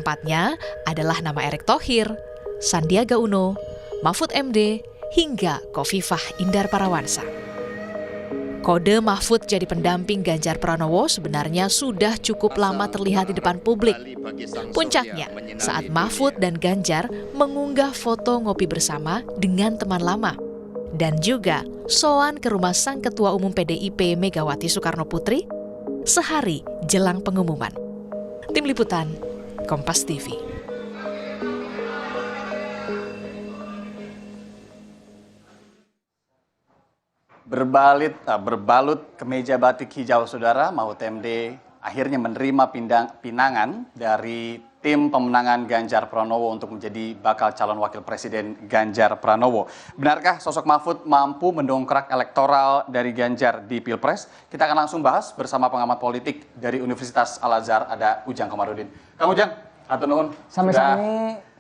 Empatnya adalah nama Erick Thohir, Sandiaga Uno, Mahfud MD, hingga Khofifah Indar Parawansa. Kode Mahfud jadi pendamping Ganjar Pranowo sebenarnya sudah cukup lama terlihat di depan publik. Puncaknya saat Mahfud dan Ganjar mengunggah foto ngopi bersama dengan teman lama. Dan juga soan ke rumah sang Ketua Umum PDIP Megawati Soekarno Putri sehari jelang pengumuman. Tim Liputan, Kompas TV. Berbalut kemeja batik hijau, saudara, Mahfud MD akhirnya menerima pinangan dari tim pemenangan Ganjar Pranowo untuk menjadi bakal calon wakil presiden Ganjar Pranowo. Benarkah sosok Mahfud mampu mendongkrak elektoral dari Ganjar di Pilpres? Kita akan langsung bahas bersama pengamat politik dari Universitas Al-Azhar, ada Ujang Komarudin. Kang Ujang, hatur nuhun sudah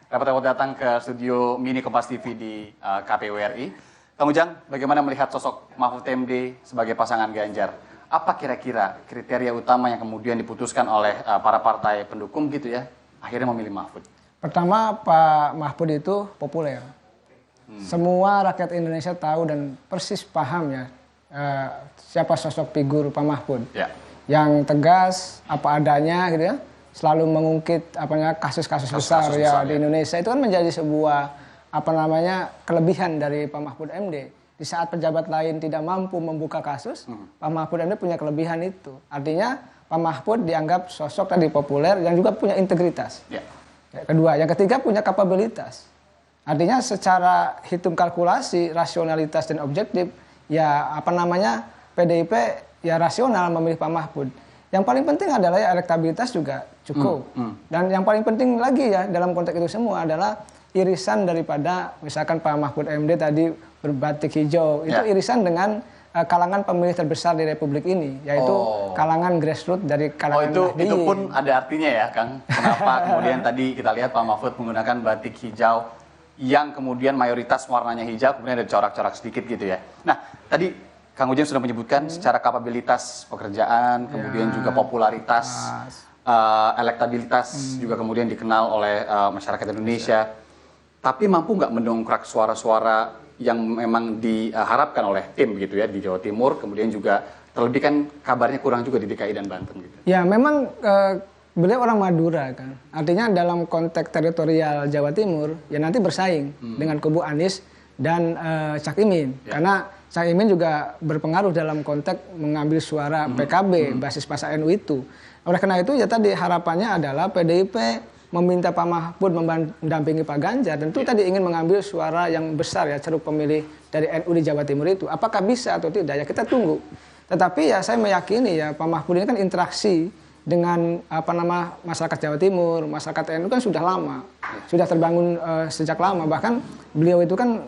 dapat datang ke studio mini Kompas TV di KPU RI. Kang Ujang, bagaimana melihat sosok Mahfud MD sebagai pasangan Ganjar? Apa kira-kira kriteria utama yang kemudian diputuskan oleh para partai pendukung gitu ya, akhirnya memilih Mahfud? Pertama, Pak Mahfud itu populer. Semua rakyat Indonesia tahu dan persis paham ya siapa sosok figur Pak Mahfud. Ya. Yang tegas, apa adanya gitu ya, selalu mengungkit kasus-kasus besar ya di Indonesia. Itu kan menjadi sebuah kelebihan dari Pak Mahfud MD. Di saat pejabat lain tidak mampu membuka kasus, Pak Mahfud MD punya kelebihan itu. Artinya Pak Mahfud dianggap sosok tadi populer yang juga punya integritas. Ya. Kedua, yang ketiga punya kapabilitas. Artinya secara hitung kalkulasi, rasionalitas dan objektif, ya PDIP ya rasional memilih Pak Mahfud. Yang paling penting adalah ya elektabilitas juga cukup. Dan yang paling penting lagi ya dalam konteks itu semua adalah irisan daripada misalkan Pak Mahfud MD tadi berbatik hijau, itu irisan dengan kalangan pemilih terbesar di Republik ini, yaitu kalangan grassroots dari kalangan Nahdliyin. Itu pun ada artinya ya, Kang. Kenapa kemudian tadi kita lihat Pak Mahfud menggunakan batik hijau yang kemudian mayoritas warnanya hijau, kemudian ada corak-corak sedikit gitu ya. Nah, tadi Kang Ujang sudah menyebutkan secara kapabilitas pekerjaan, kemudian juga popularitas, elektabilitas juga kemudian dikenal oleh masyarakat Indonesia. Tapi mampu nggak mendongkrak suara-suara yang memang diharapkan oleh tim gitu ya di Jawa Timur, kemudian juga terlebih kan kabarnya kurang juga di DKI dan Banten gitu. Ya memang beliau orang Madura kan, artinya dalam konteks teritorial Jawa Timur ya nanti bersaing dengan kubu Anies dan Cak Imin, karena Cak Imin juga berpengaruh dalam konteks mengambil suara PKB basis masa NU itu. Oleh karena itu ya tadi harapannya adalah PDIP meminta Pak Mahfud mendampingi Pak Ganjar, tentu tadi ingin mengambil suara yang besar ya, ceruk pemilih dari NU di Jawa Timur itu. Apakah bisa atau tidak ya kita tunggu. Tetapi ya saya meyakini ya Pak Mahfud ini kan interaksi dengan masyarakat Jawa Timur, masyarakat NU kan sudah lama, sudah terbangun sejak lama. Bahkan beliau itu kan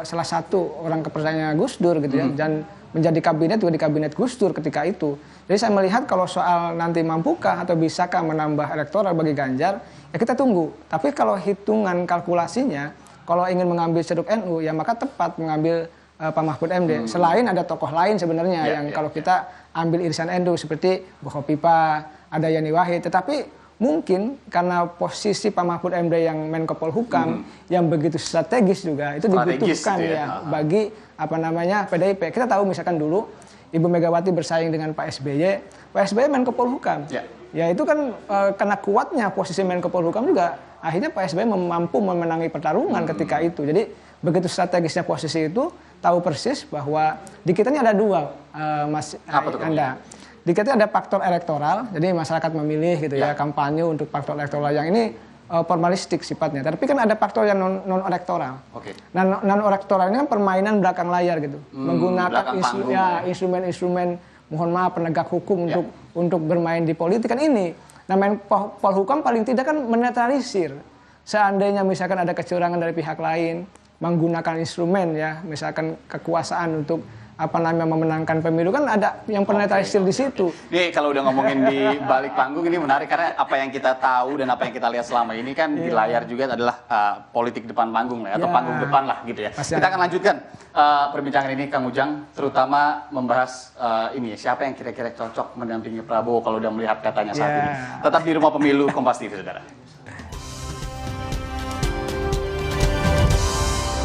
salah satu orang kepercayaan Gus Dur gitu ya, dan menjadi kabinet juga di kabinet Gus Dur ketika itu. Jadi saya melihat kalau soal nanti mampukah atau bisakah menambah elektoral bagi Ganjar, ya kita tunggu. Tapi kalau hitungan kalkulasinya, kalau ingin mengambil ceruk NU, ya maka tepat mengambil Pak Mahfud MD. Selain ada tokoh lain sebenarnya kalau kita ambil irisan NU seperti Bu Khofifah, ada Yani Wahid. Tetapi mungkin karena posisi Pak Mahfud MD yang Menko Polhukam yang begitu strategis juga, itu dibutuhkan ya bagi PDIP. Kita tahu misalkan dulu Ibu Megawati bersaing dengan Pak SBY Menko Polhukam. Ya itu kan karena kuatnya posisi Menko Polhukam juga akhirnya Pak SBY mampu memenangi pertarungan ketika itu. Jadi begitu strategisnya posisi itu, tahu persis bahwa di kita ini ada dua, Mas Anda. Di kita ada faktor elektoral, jadi masyarakat memilih gitu ya, kampanye untuk faktor elektoral yang ini formalistik sifatnya. Tapi kan ada faktor yang non elektoral. Nah, non elektoral ini kan permainan belakang layar gitu, menggunakan instrumen-instrumen mohon maaf penegak hukum untuk bermain di politik kan ini. Nah, Polhukam paling tidak kan menetralisir. Seandainya misalkan ada kecurangan dari pihak lain, menggunakan instrumen ya, misalkan kekuasaan untuk memenangkan pemilu, kan ada yang penetralisir di situ. Ini kalau udah ngomongin di balik panggung ini menarik karena apa yang kita tahu dan apa yang kita lihat selama ini kan di layar juga adalah politik depan panggung lah, atau panggung depan lah gitu ya. Kita akan lanjutkan perbincangan ini Kang Ujang, terutama membahas ini siapa yang kira-kira cocok mendampingi Prabowo kalau udah melihat katanya saat ini. Tetap di Rumah Pemilu Kompas TV, saudara.